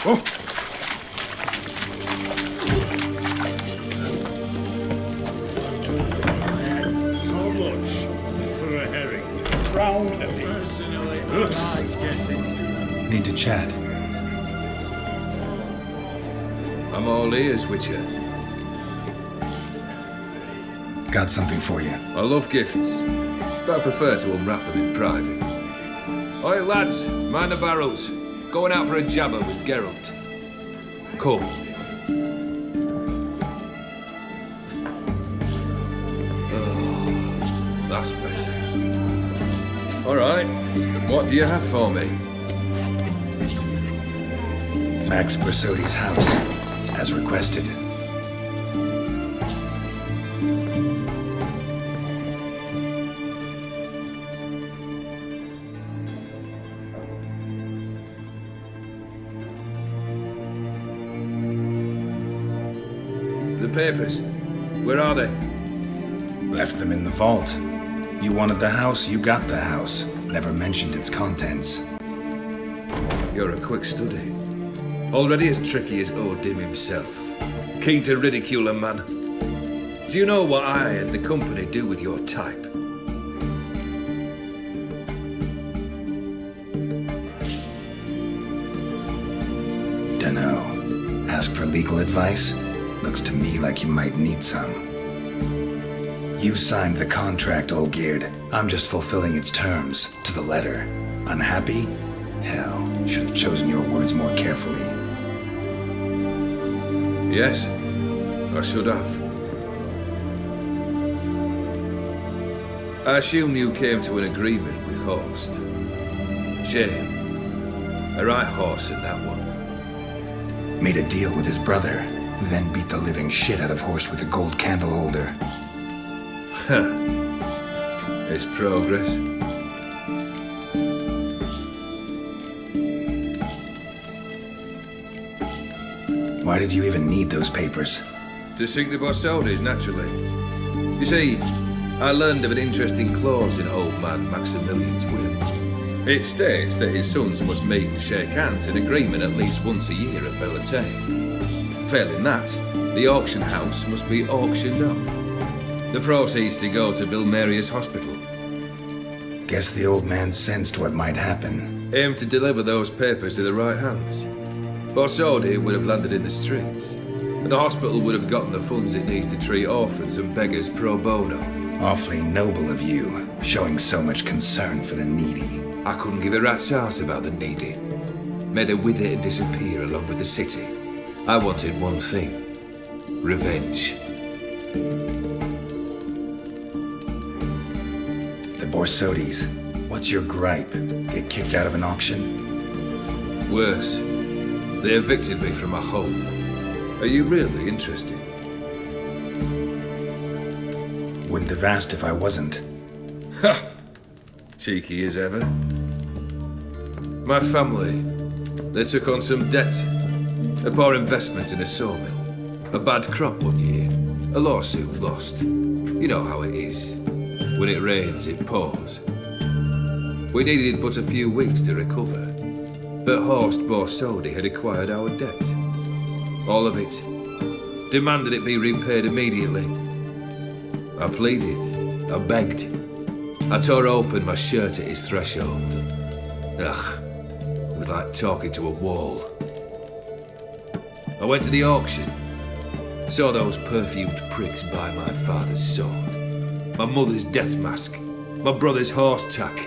Oh. How much for a herring? Crown apiece. Need to chat. I'm all ears, Witcher. Got something for you. I love gifts, but I prefer to unwrap them in private. Oi, lads, mind the barrels. Going out for a jabber with Geralt. Come. Oh, that's better. All right, what do you have for me? Max Bersodi's house, as requested. The papers, where are they? Left them in the vault. You wanted the house, you got the house. Never mentioned its contents. You're a quick study. Already as tricky as Odin himself. Keen to ridicule a man. Do you know what I and the company do with your type? Dunno. Ask for legal advice? Looks to me like you might need some. You signed the contract, Olgierd. I'm just fulfilling its terms, to the letter. Unhappy? Hell, should have chosen your words more carefully. Yes, I should have. I assume you came to an agreement with Horst. Shame. A right horse in that one. Made a deal with his brother, who then beat the living shit out of Horst with a gold candle holder. Huh. It's progress. Why did you even need those papers? To sink the Borsodis, naturally. You see, I learned of an interesting clause in old man Maximilian's will. It states that his sons must meet and shake hands in agreement at least once a year at Bellatane. Failing that, the auction house must be auctioned off. The proceeds to go to Vilmeria's hospital. Guess the old man sensed what might happen. Aim to deliver those papers to the right hands. Borsodi would have landed in the streets, and the hospital would have gotten the funds it needs to treat orphans and beggars pro bono. Awfully noble of you, showing so much concern for the needy. I couldn't give a rat's ass about the needy. Made her wither and disappear along with the city. I wanted one thing. Revenge. The Borsodis. What's your gripe? Get kicked out of an auction? Worse. They evicted me from my home. Are you really interested? Wouldn't have asked if I wasn't. Ha! Cheeky as ever. My family, they took on some debt. A poor investment in a sawmill. A bad crop one year. A lawsuit lost. You know how it is. When it rains, it pours. We needed but a few weeks to recover. But Horst Borsodi had acquired our debt. All of it. Demanded it be repaid immediately. I pleaded. I begged. I tore open my shirt at his threshold. Ugh. It was like talking to a wall. I went to the auction. Saw those perfumed pricks buy my father's sword. My mother's death mask. My brother's horse tack.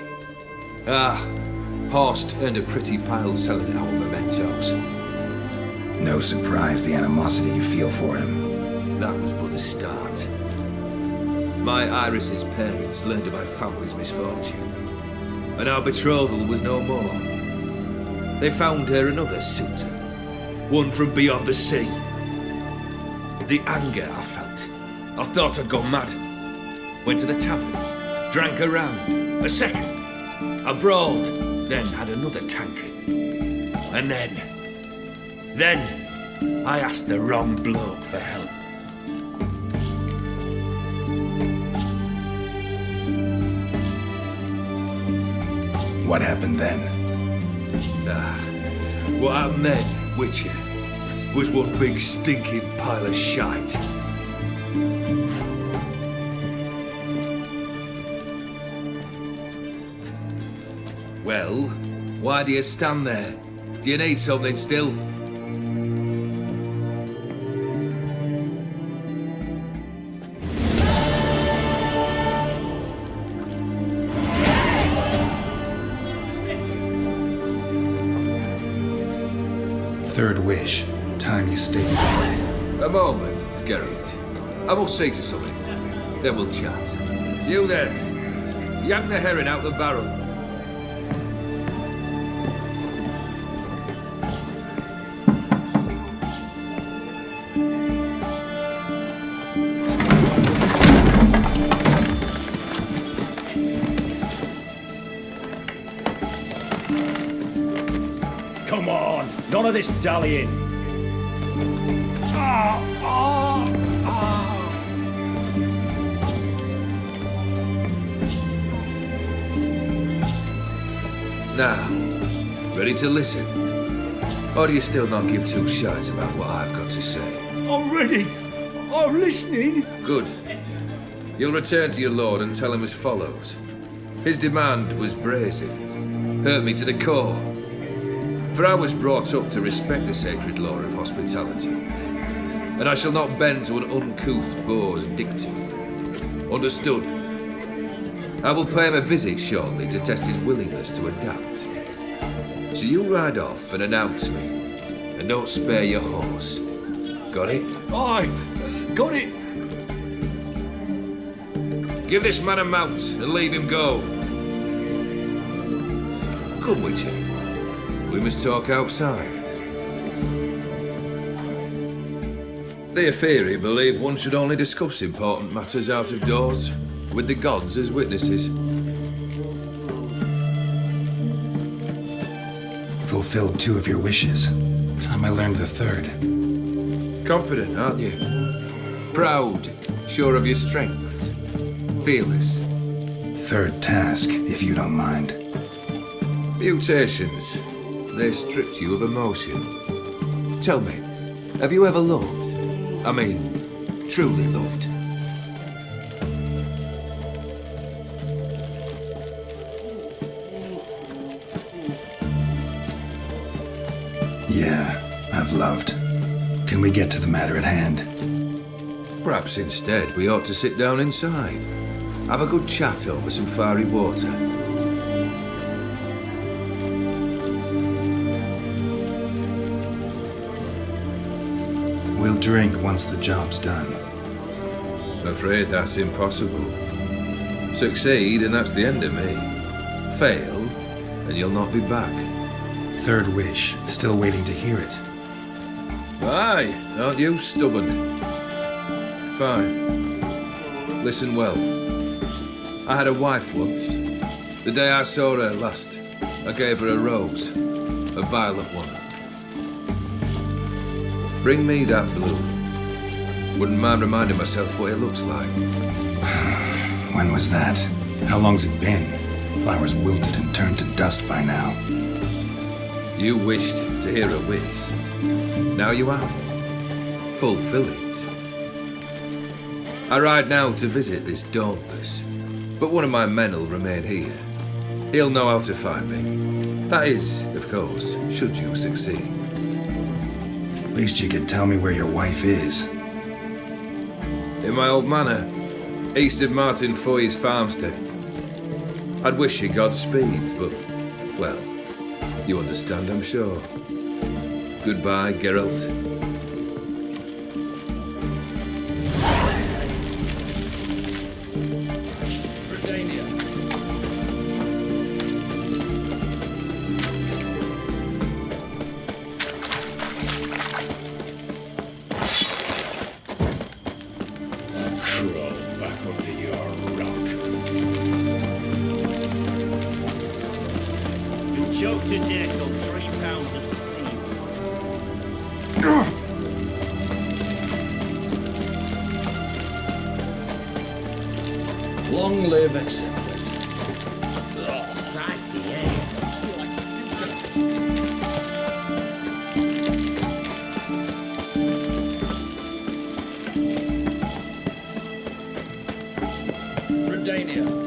Horst earned a pretty pile selling our mementos. No surprise the animosity you feel for him. That was but the start. My Iris's parents learned of my family's misfortune, and our betrothal was no more. They found her another suitor, one from beyond the sea. The anger I felt, I thought I'd gone mad. Went to the tavern, drank a round, a second, I brawled, then had another tankard. And then I asked the wrong bloke for help. What happened then? What happened then Witcher was one big stinking pile of shite. Well, why do you stand there? Do you need something still? Third wish. Time you stayed. A moment, Geralt. I must say to something. Then we'll chat. You there. Yank the herring out the barrel. Come on, none of this dallying. Now, ready to listen? Or do you still not give two shites about what I've got to say? I'm ready. I'm listening. Good. You'll return to your lord and tell him as follows. His demand was brazen. Hurt me to the core. For I was brought up to respect the sacred law of hospitality. And I shall not bend to an uncouth boor's dictum. Understood? I will pay him a visit shortly to test his willingness to adapt. So you ride off and announce me. And don't spare your horse. Got it? Aye, got it. Give this man a mount and leave him go. Come, Witcher. We must talk outside. The Aetheri believe one should only discuss important matters out of doors, with the gods as witnesses. Fulfilled 2 of your wishes. Time I learned the 3rd. Confident, aren't you? Proud, sure of your strengths. Fearless. 3rd task, if you don't mind. Mutations. They stripped you of emotion. Tell me, have you ever loved? I mean, truly loved? Yeah, I've loved. Can we get to the matter at hand? Perhaps instead we ought to sit down inside. Have a good chat over some fiery water. We'll drink once the job's done. I'm afraid that's impossible. Succeed and that's the end of me. Fail and you'll not be back. 3rd wish. Still waiting to hear it. Aye, aren't you stubborn? Fine. Listen well. I had a wife once. The day I saw her last, I gave her a rose. A violet one. Bring me that bloom. Wouldn't mind reminding myself what it looks like. When was that? How long's it been? Flowers wilted and turned to dust by now. You wished to hear a wish. Now you have. Fulfill it. I ride now to visit this Dauntless, but one of my men will remain here. He'll know how to find me. That is, of course, should you succeed. At least you could tell me where your wife is. In my old manor, east of Martin Foy's farmstead. I'd wish you Godspeed, but, well, you understand, I'm sure. Goodbye, Geralt. Crawl back under your rock. You'll choke to death on 3 pounds of steam. Long live acceptance. Feisty, eh? mania.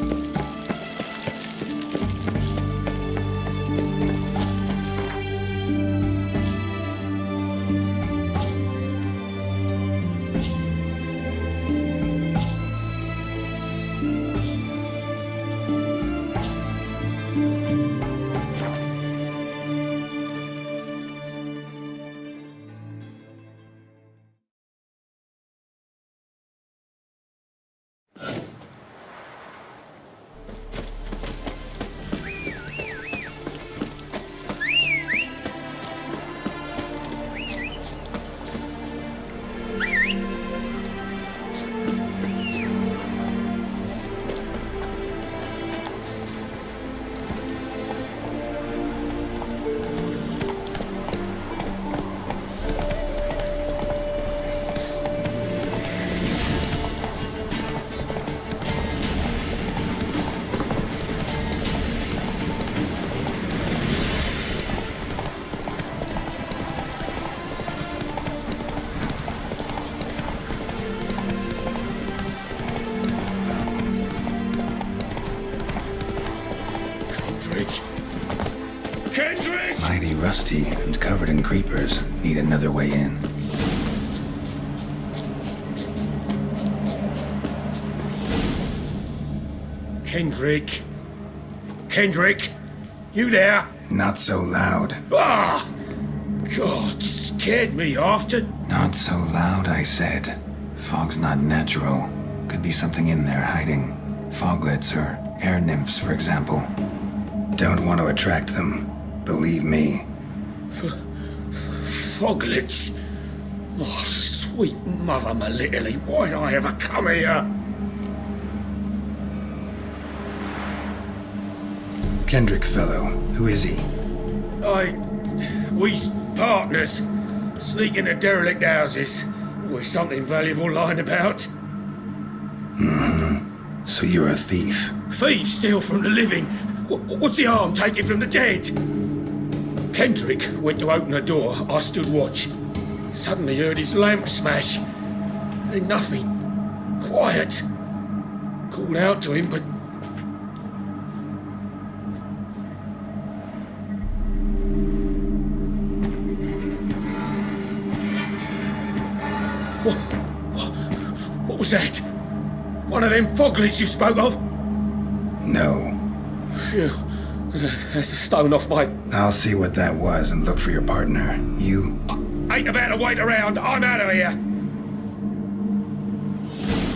Kendrick! Mighty rusty and covered in creepers. Need another way in. Kendrick? Kendrick? You there? Not so loud. Ah! God, scared me after. Not so loud, I said. Fog's not natural. Could be something in there hiding. Foglets or air nymphs, for example. Don't want to attract them. Believe me. Foglets? Oh, sweet mother Melitterly, why did I ever come here? Kendrick fellow, who is he? We's partners. Sneak into derelict houses. With something valuable lying about. So you're a thief. Thieves steal from the living. What's the harm taking from the dead? Kendrick went to open the door. I stood watch. Suddenly heard his lamp smash. Then nothing. Quiet. Called out to him, but... What was that? One of them foglets you spoke of? No. Phew. That's a stone off my... I'll see what that was and look for your partner. You... Ain't about to wait around. I'm out of here.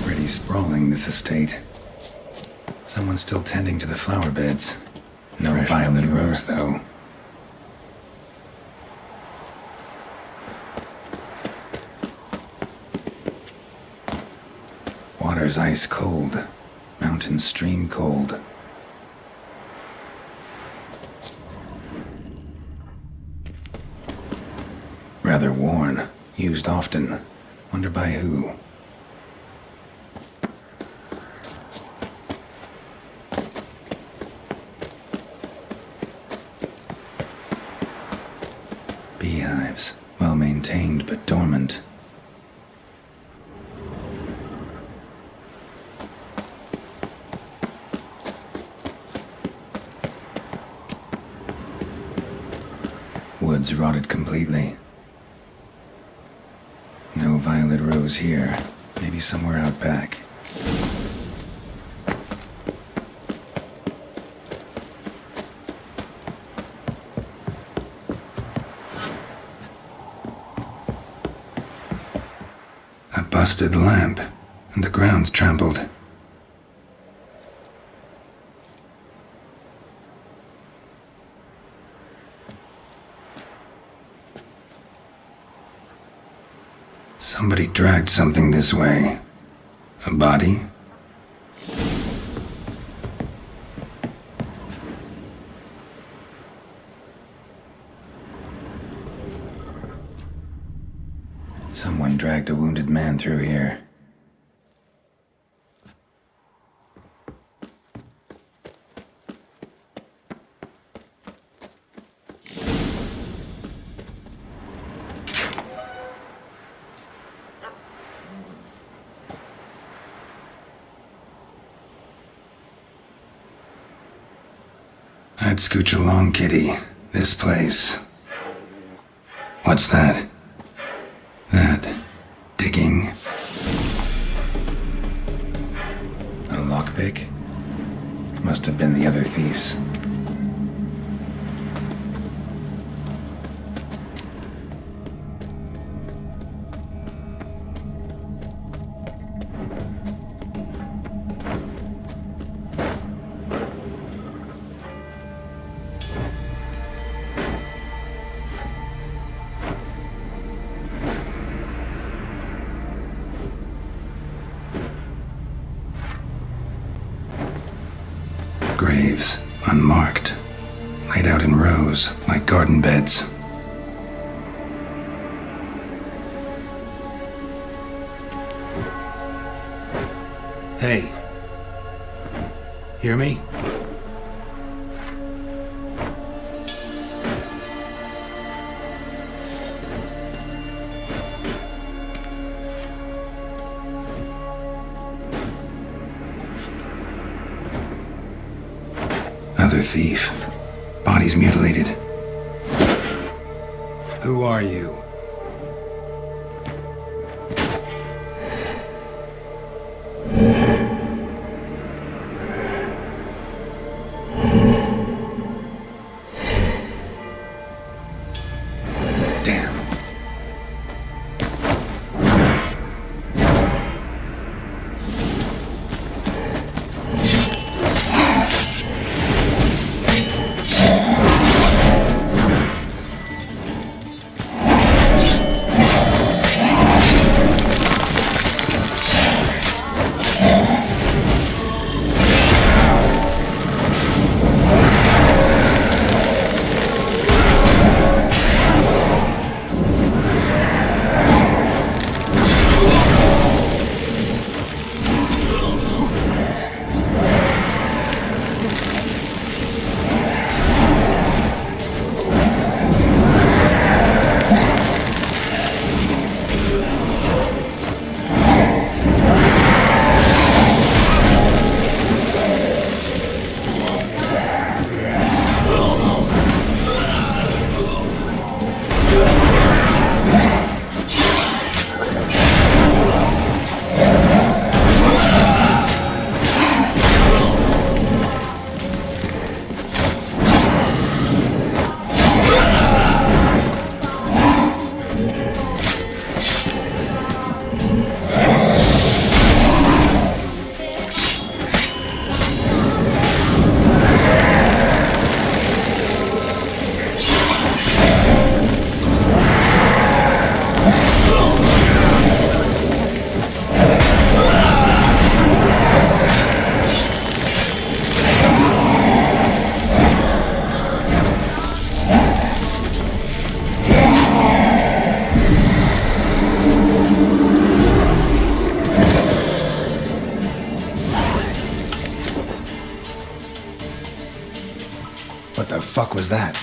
Pretty sprawling, this estate. Someone's still tending to the flower beds. No violet rose, though. Water's ice cold. Mountain stream cold. Rather worn. Used often. Wonder by who. Beehives. Well maintained but dormant. Woods rotted completely. No violet rose here. Maybe somewhere out back. A busted lamp, and the ground's trampled. Somebody dragged something this way. A body? Someone dragged a wounded man through here. I'd scooch along, kitty. This place. What's that? That... digging... a lockpick? Must have been the other thieves. Graves, unmarked, laid out in rows like garden beds. Hey. Hear me? Another thief. Bodies mutilated. Who are you? Damn. What the fuck was that?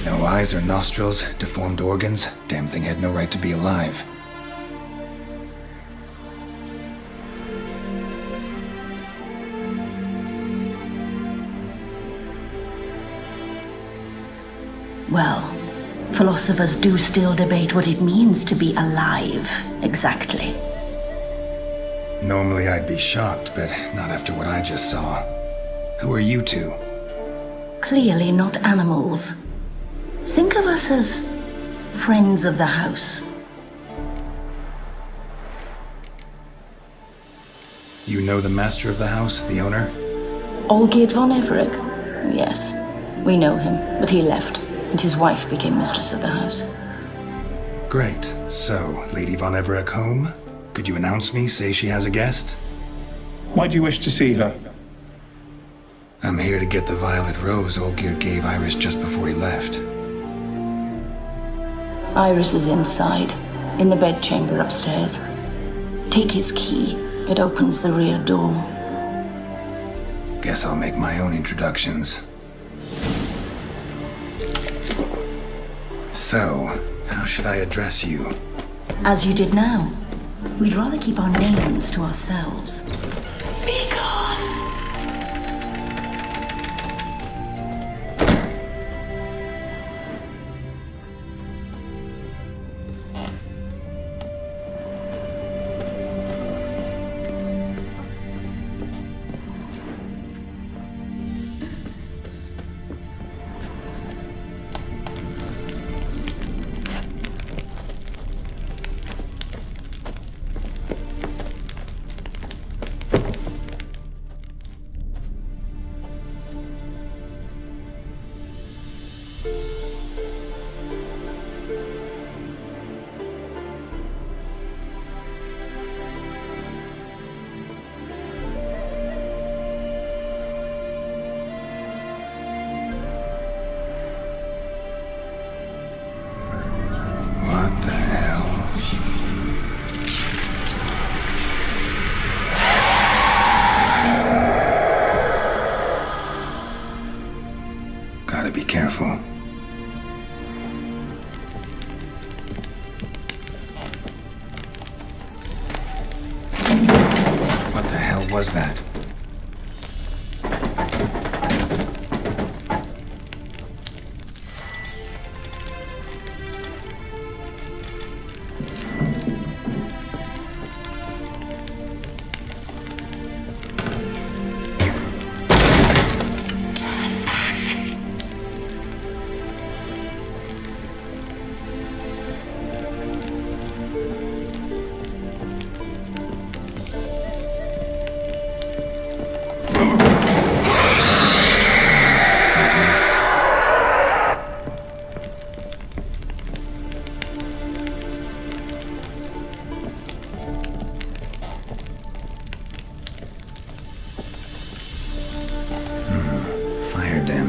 No eyes or nostrils, deformed organs. Damn thing had no right to be alive. Well, philosophers do still debate what it means to be alive, exactly. Normally I'd be shocked, but not after what I just saw. Who are you two? Clearly not animals. Think of us as friends of the house. You know the master of the house, the owner? Olgierd von Everec? Yes, we know him, but he left, and his wife became mistress of the house. Great. So, Lady von Everec home? Could you announce me, say she has a guest? Why do you wish to see her? I'm here to get the violet rose Olgierd gave Iris just before he left. Iris is inside, in the bedchamber upstairs. Take his key. It opens the rear door. Guess I'll make my own introductions. So, how should I address you? As you did now. We'd rather keep our names to ourselves. Be gone.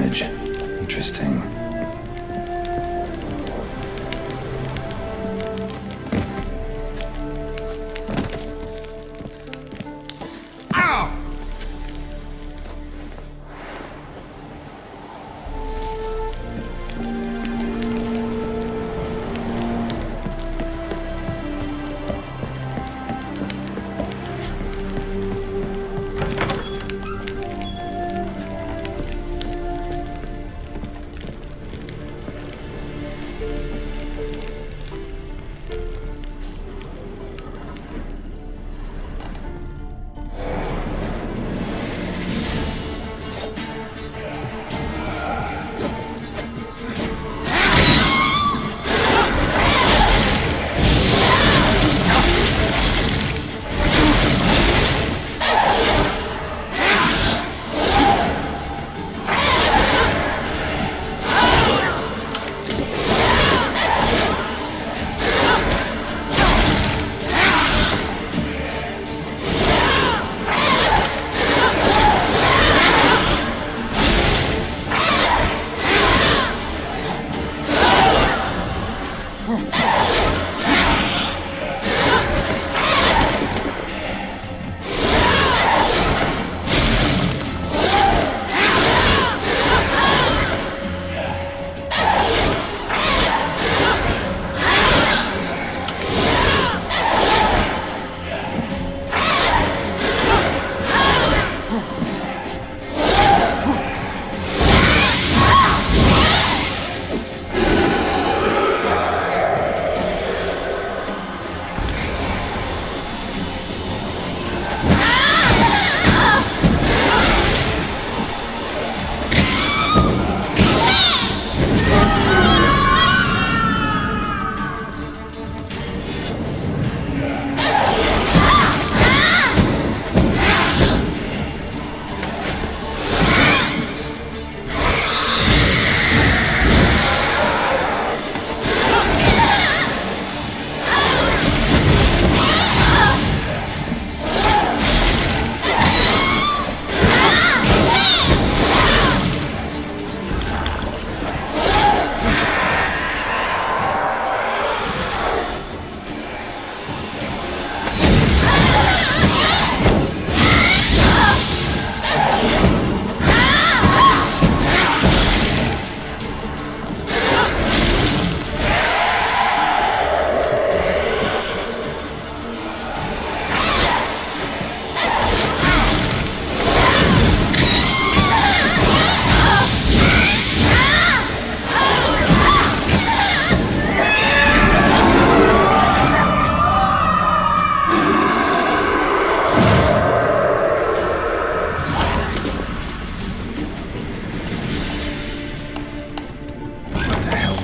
damage. Interesting.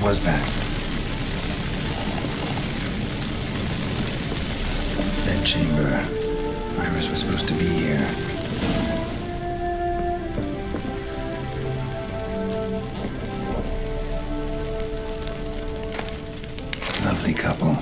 Was that? Bed chamber. Iris was supposed to be here. Lovely couple.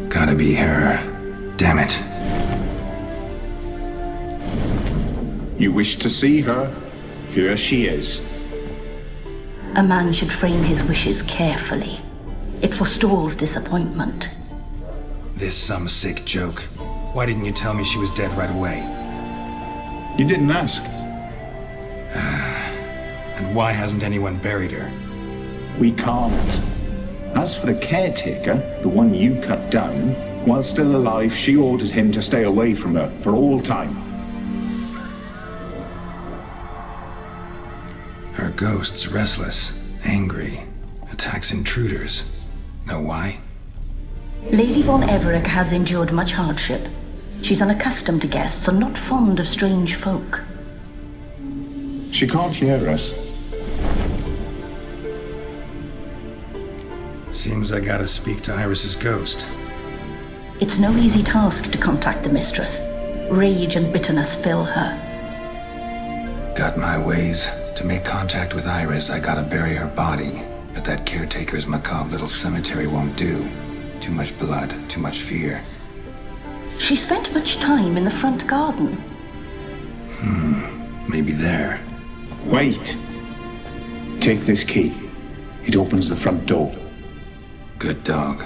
Gotta be her. Damn it. You wish to see her? Here she is. A man should frame his wishes carefully. It forestalls disappointment. This some sick joke. Why didn't you tell me she was dead right away? You didn't ask. And why hasn't anyone buried her? We can't. As for the caretaker, the one you cut down, while still alive, she ordered him to stay away from her for all time. Her ghost's restless, angry, attacks intruders. Know why? Lady von Everick has endured much hardship. She's unaccustomed to guests and not fond of strange folk. She can't hear us. Seems I gotta speak to Iris's ghost. It's no easy task to contact the mistress. Rage and bitterness fill her. Got my ways, To make contact with Iris, I gotta bury her body, but that caretaker's macabre little cemetery won't do. Too much blood, too much fear. She spent much time in the front garden. Maybe there. Wait. Take this key. It opens the front door. Good dog.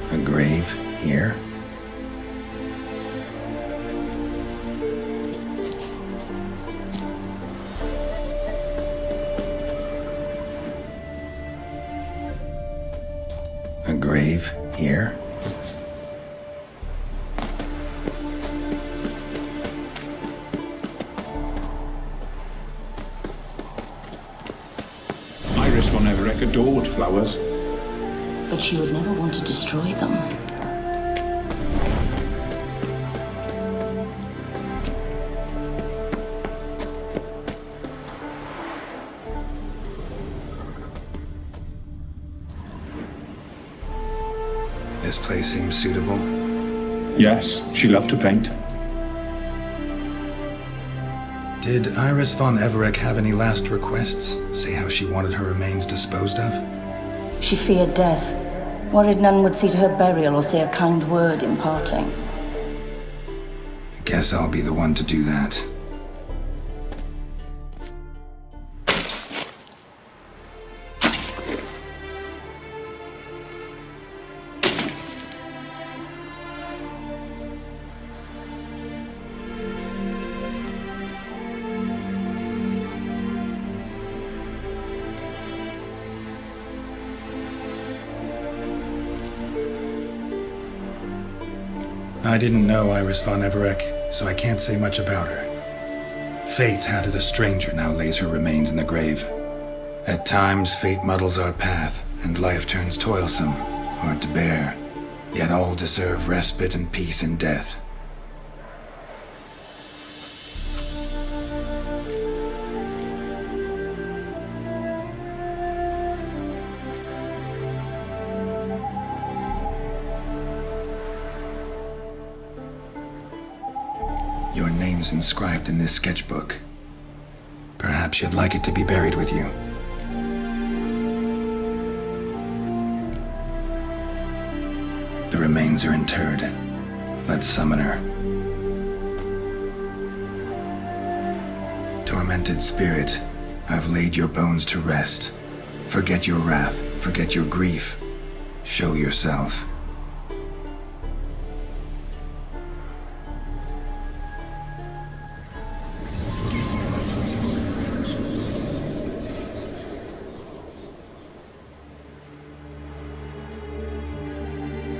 A grave here? A grave here? Iris von Everett adored flowers. But she would never want to destroy them. This place seems suitable. Yes, she loved to paint. Did Iris von Everett have any last requests? Say how she wanted her remains disposed of? She feared death, worried none would see to her burial or say a kind word in parting. Guess I'll be the one to do that. I didn't know Iris von Everett, so I can't say much about her. Fate handed a stranger now lays her remains in the grave. At times, fate muddles our path, and life turns toilsome, hard to bear. Yet all deserve respite and peace in death. Your name's inscribed in this sketchbook. Perhaps you'd like it to be buried with you. The remains are interred. Let's summon her. Tormented spirit, I've laid your bones to rest. Forget your wrath, forget your grief. Show yourself.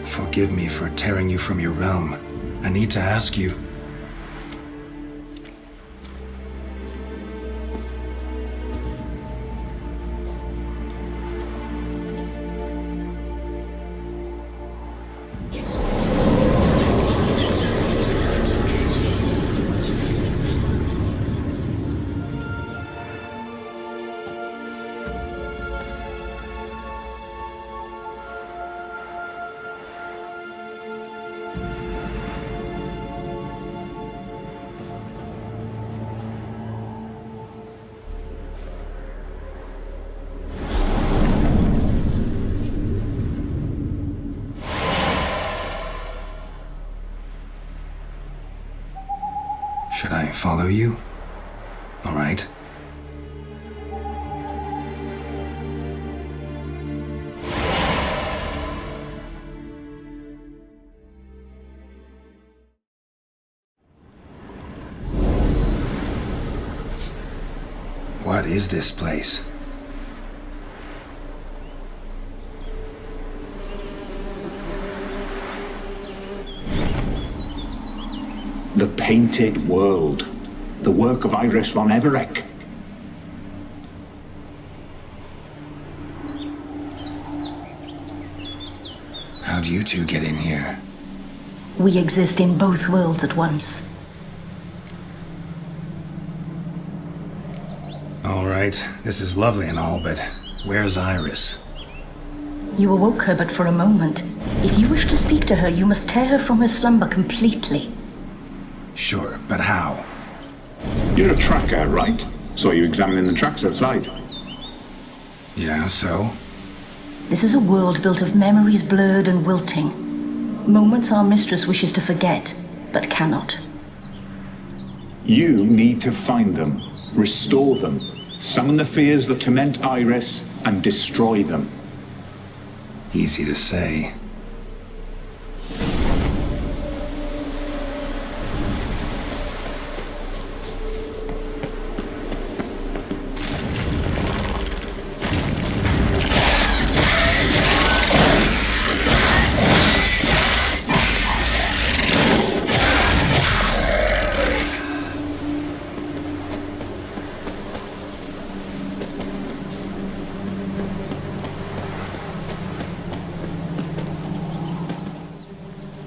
Forgive me for tearing you from your realm. I need to ask you. Should I follow you? All right. What is this place? The Painted World. The work of Iris von Everett. How'd you two get in here? We exist in both worlds at once. right. This is lovely and all, but where's Iris? You awoke her but for a moment. If you wish to speak to her, you must tear her from her slumber completely. Sure, but how? You're a tracker, right? Saw you examining the tracks outside. Yeah, so? This is a world built of memories blurred and wilting. Moments our mistress wishes to forget, but cannot. You need to find them, restore them, summon the fears that torment Iris, and destroy them. Easy to say.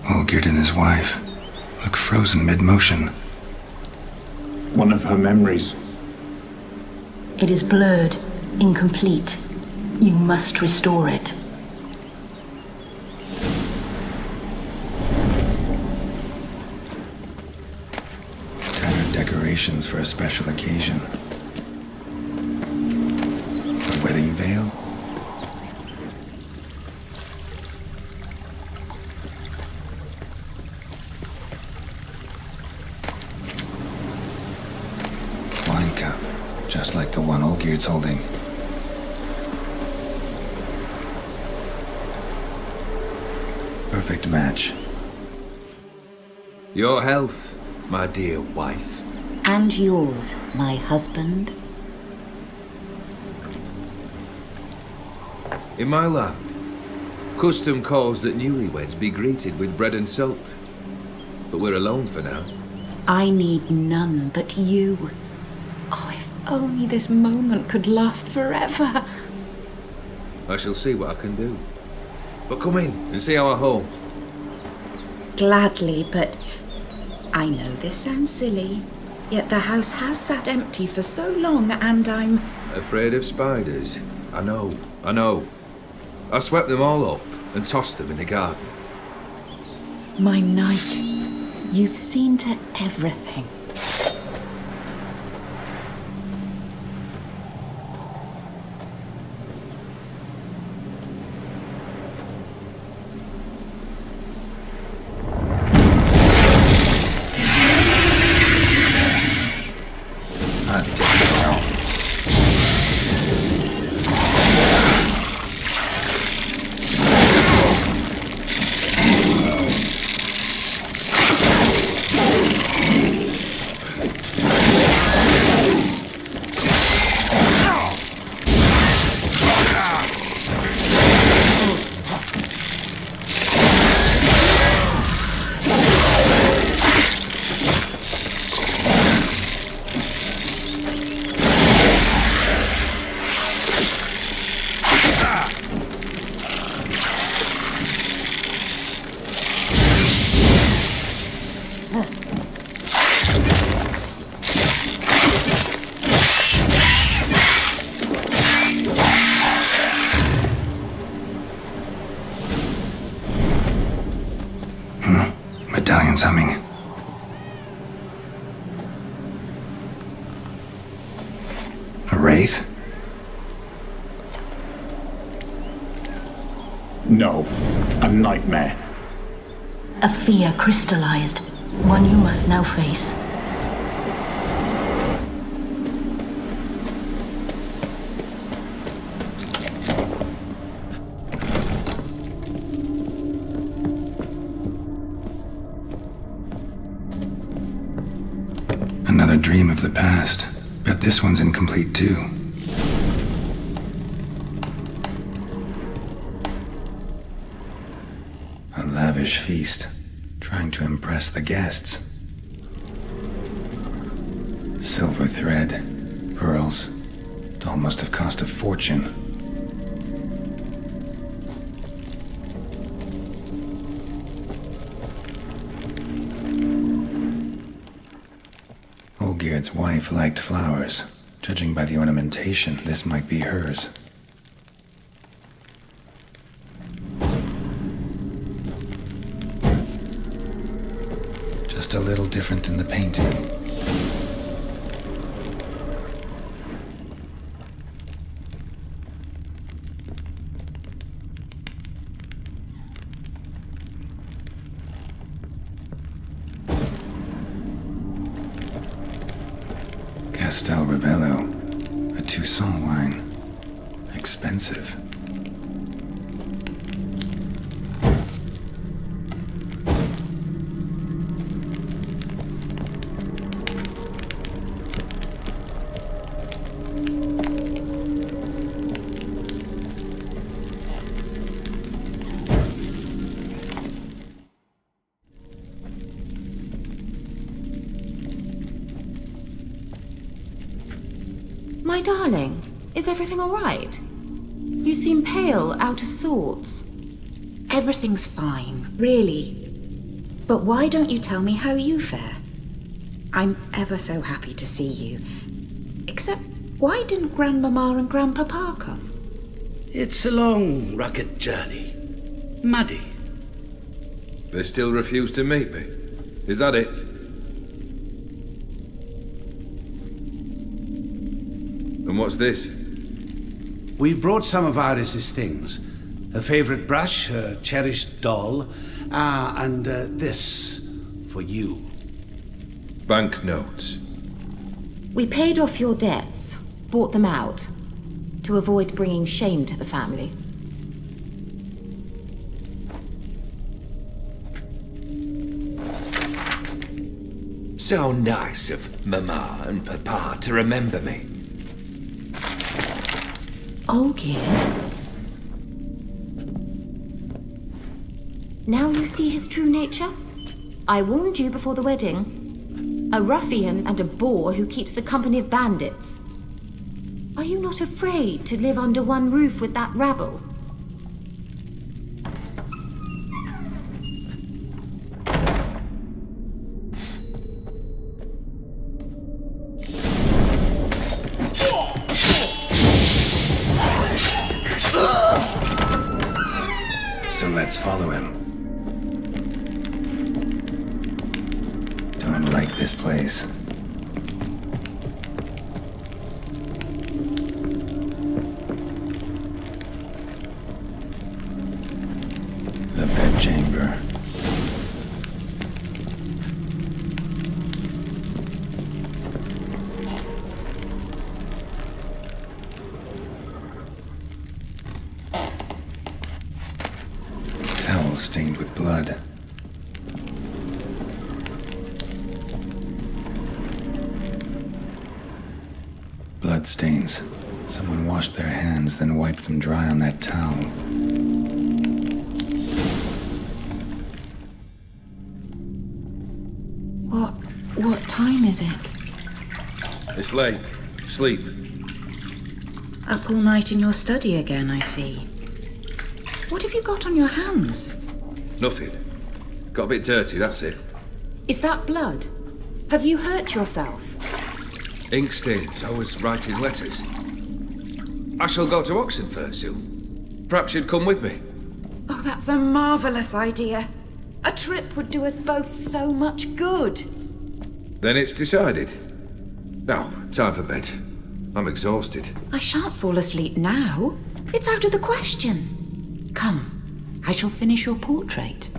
Olgierd and his wife look frozen mid-motion. One of her memories. It is blurred, incomplete. You must restore it. Tattered decorations for a special occasion. A wedding veil? Wine cup, just like the one Olgierd's holding. Perfect match. Your health, my dear wife. And yours, my husband. In my land, custom calls that newlyweds be greeted with bread and salt. But we're alone for now. I need none but you. Oh, if only this moment could last forever. I shall see what I can do. But come in and see our home. Gladly, but I know this sounds silly, yet the house has sat empty for so long and I'm... Afraid of spiders? I know. I swept them all up and tossed them in the garden. My knight, you've seen to everything. Medallion's humming. A wraith? No, a nightmare. A fear crystallized, one you must now face. Another dream of the past. Bet this one's incomplete too. A lavish feast, trying to impress the guests. Silver thread, pearls. It all must have cost a fortune. Olgierd's wife liked flowers. Judging by the ornamentation, this might be hers. Just a little different than the painting. Castel Ravello, a Toussaint wine. Expensive. My darling, is everything all right? You seem pale, out of sorts. Everything's fine, really. But why don't you tell me how you fare? I'm ever so happy to see you. Except, why didn't Grandmama and Grandpapa come? It's a long, rugged journey. Muddy. They still refuse to meet me. Is that it? And what's this? We brought some of Iris's things. Her favorite brush, her cherished doll, and this for you. Banknotes. We paid off your debts, bought them out, to avoid bringing shame to the family. So nice of Mama and Papa to remember me. Olgierd? Now you see his true nature? I warned you before the wedding. A ruffian and a boor who keeps the company of bandits. Are you not afraid to live under one roof with that rabble? So let's follow him. Don't like this place. The bedchamber. Towel stained with blood. Blood stains. Someone washed their hands, then wiped them dry on that towel. What time is it? It's late. Sleep. Up all night in your study again, I see. What have you got on your hands? Nothing. Got a bit dirty, that's it. Is that blood? Have you hurt yourself? Ink stains. I was writing letters. I shall go to Oxenfurt soon. Perhaps you'd come with me. Oh, that's a marvellous idea. A trip would do us both so much good. Then it's decided. Now, time for bed. I'm exhausted. I shan't fall asleep now. It's out of the question. Come, I shall finish your portrait.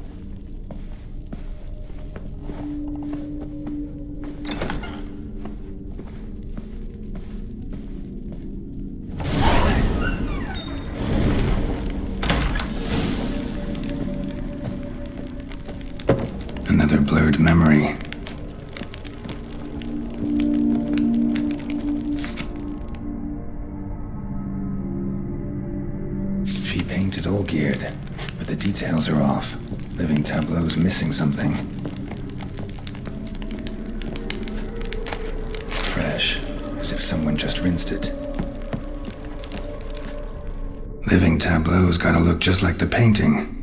Another blurred memory. She painted Olgierd, but the details are off. Living tableau's missing something. Fresh, as if someone just rinsed it. Living tableau's gotta look just like the painting.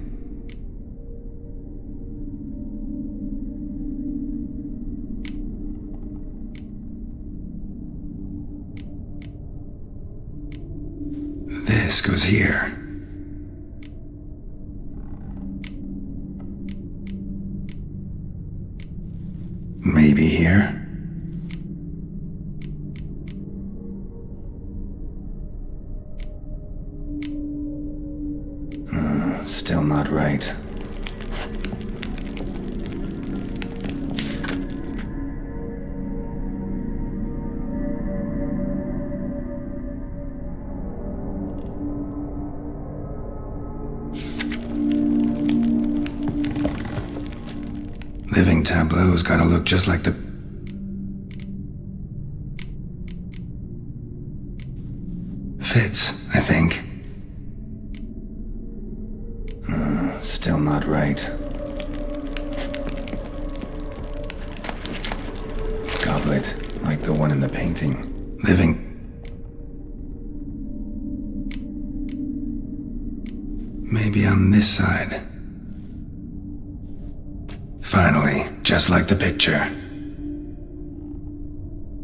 this goes here. Maybe here? Still not right. Living tableau's gotta look just like the... Fits, I think. Still not right. Goblet, like the one in the painting. Living... Maybe on this side. Finally, just like the picture.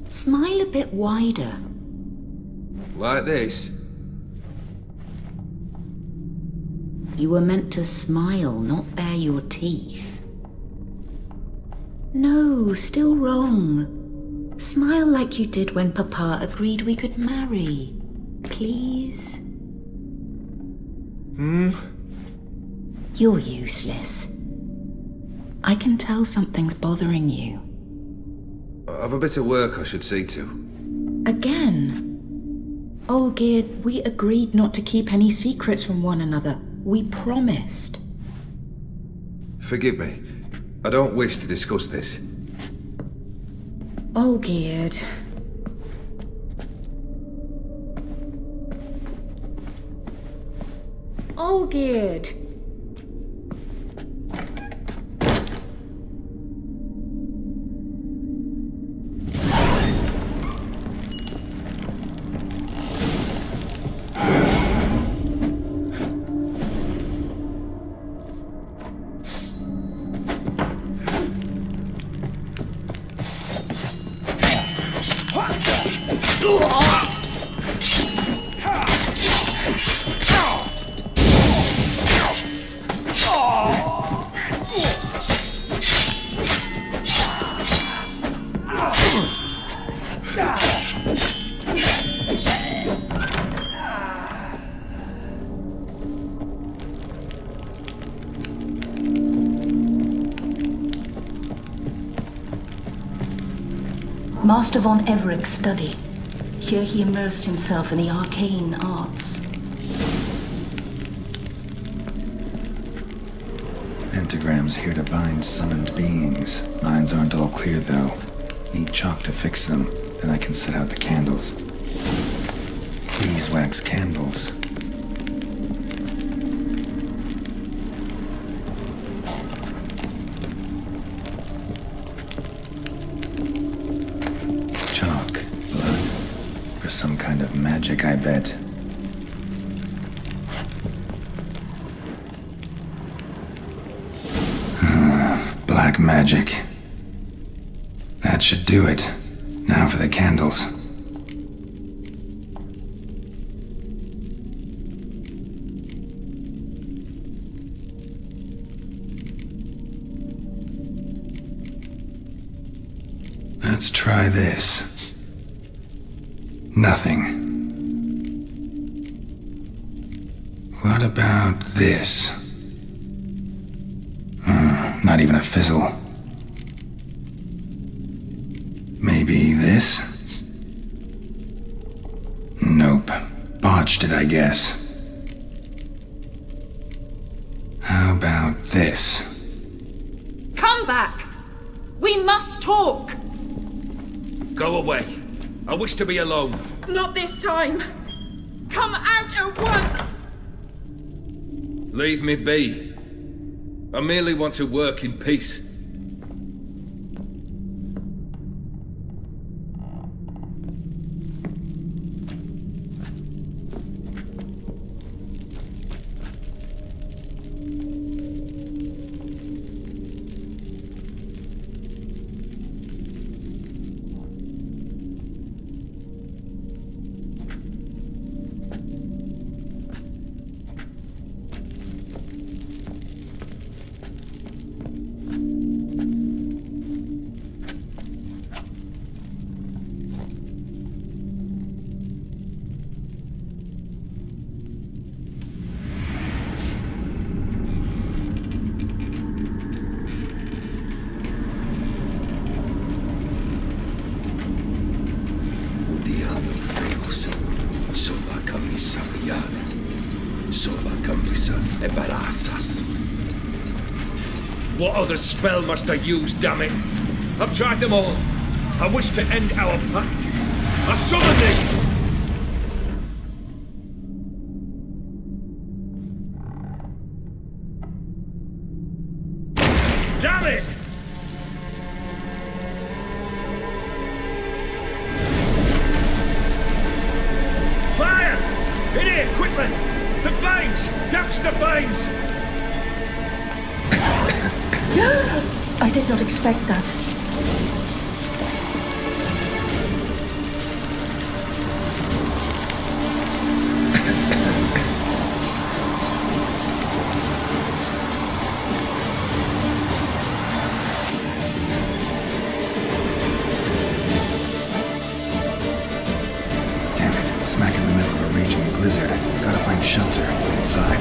Smile a bit wider. Like this? You were meant to smile, not bare your teeth. No, still wrong. Smile like you did when Papa agreed we could marry. Please? You're useless. I can tell something's bothering you. I've a bit of work I should see to. Again? Olgierd, we agreed not to keep any secrets from one another. We promised. Forgive me. I don't wish to discuss this. Olgierd. Olgierd! Master von Everett's study. Here he immersed himself in the arcane arts. Pentagrams here to bind summoned beings. Lines aren't all clear though. Need chalk to fix them, then I can set out the candles. Beeswax candles. Chalk, blood. For some kind of magic, I bet. Black magic. That should do it. Now for the candles. Let's try this. Nothing. What about this? Not even a fizzle. Maybe this? Nope. Botched it, I guess. How about this? Come back! We must talk! Go away. I wish to be alone. Not this time! Come out at once! Leave me be. I merely want to work in peace. Arisa embarazas. What other spell must I use, damn it? I've tried them all. I wish to end our pact. I summon thee! Damn it! Fire! In here, quickly! The flames! Douse the flames! I did not expect that. Damn it, smack in the middle of a raging blizzard. Gotta find shelter inside.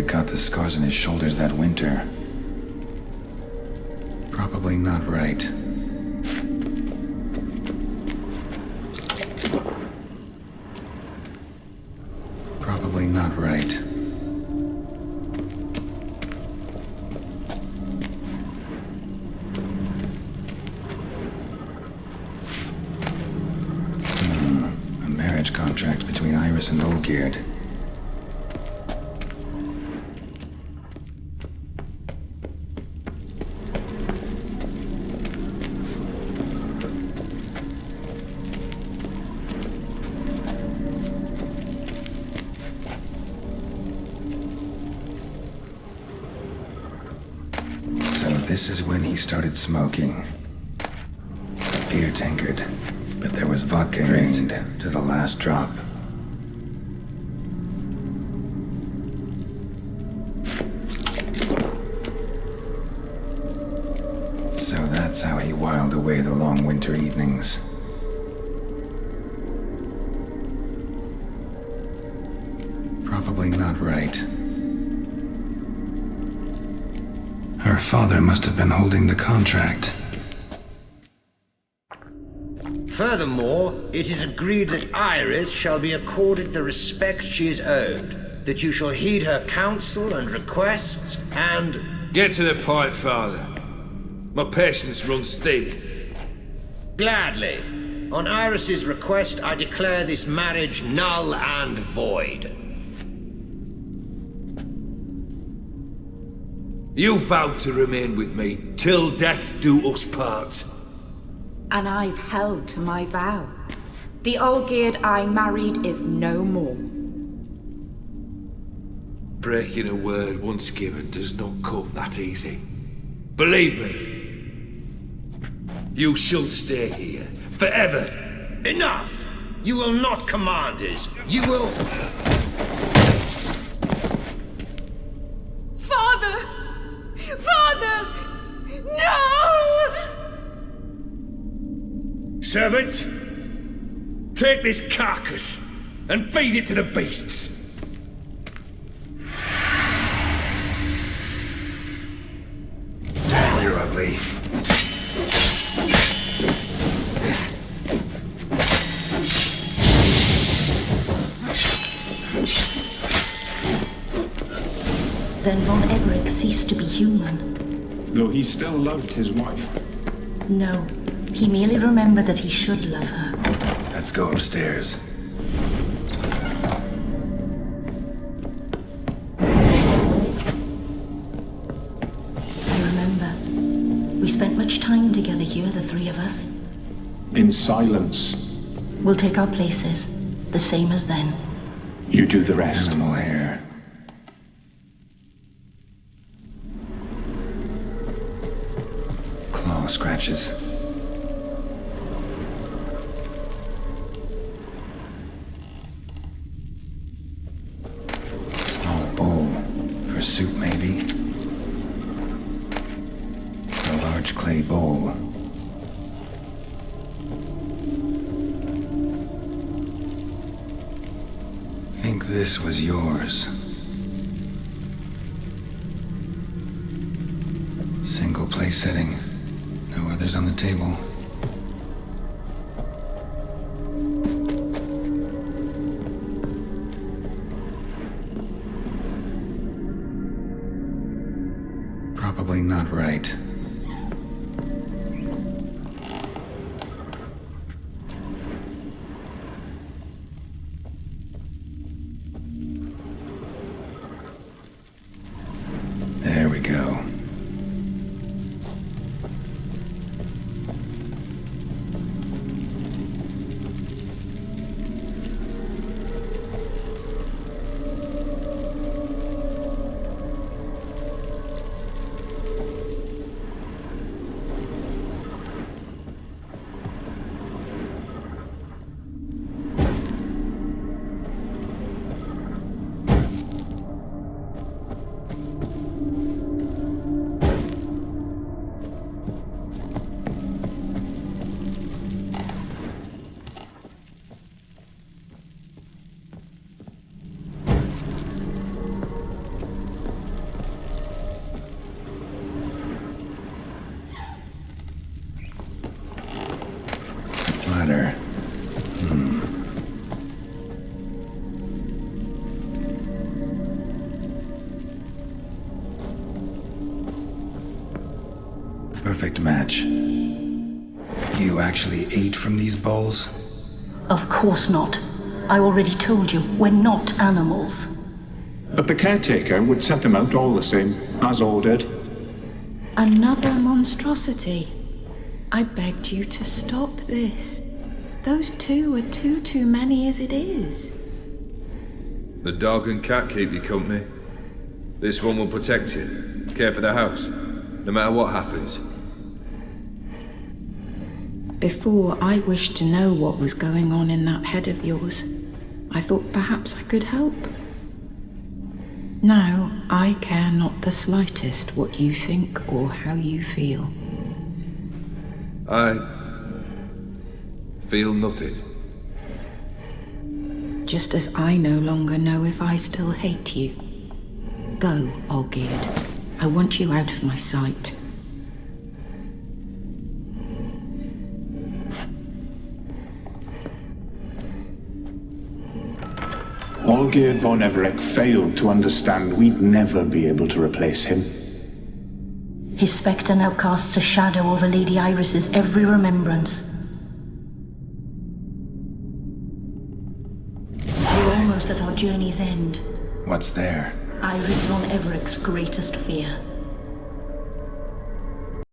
Got the scars on his shoulders that winter. Probably not right. Probably not right. A marriage contract between Iris and Olgierd. This is when he started smoking. Beer tankard, but there was vodka in it to the last drop. So that's how he whiled away the long winter evenings. Probably not right. Her father must have been holding the contract. Furthermore, it is agreed that Iris shall be accorded the respect she is owed, that you shall heed her counsel and requests, and... Get to the point, Father. My patience runs thin. Gladly. On Iris's request, I declare this marriage null and void. You vowed to remain with me till death do us part. And I've held to my vow. The Olgierd I married is no more. Breaking a word once given does not come that easy. Believe me. You shall stay here forever. Enough! You will not command us. You will... Father! Father! No! Servants, take this carcass and feed it to the beasts. Damn, you're ugly. Then Von Everett ceased to be human. Though he still loved his wife. No, He merely remembered that he should love her. Let's go upstairs. I remember. We spent much time together here, the three of us. In silence. We'll take our places, the same as then. You do the rest. Animal hair. Claw scratches. Small bowl. For soup, maybe? A large clay bowl. Think this was yours. Single place setting. No others on the table. Probably not right. There we go. Ladder. Perfect match. You actually ate from these bowls? Of course not. I already told you, we're not animals. But the caretaker would set them out all the same, as ordered. Another monstrosity. I begged you to stop this. Those two are too many as it is. The dog and cat keep you company. This one will protect you, care for the house, no matter what happens. Before, I wished to know what was going on in that head of yours. I thought perhaps I could help. Now, I care not the slightest what you think or how you feel. I feel nothing. Just as I no longer know if I still hate you. Go, Olgierd. I want you out of my sight. Olgierd von Everec failed to understand we'd never be able to replace him. His spectre now casts a shadow over Lady Iris's every remembrance. We're almost at our journey's end. What's there? Iris von Everec's greatest fear.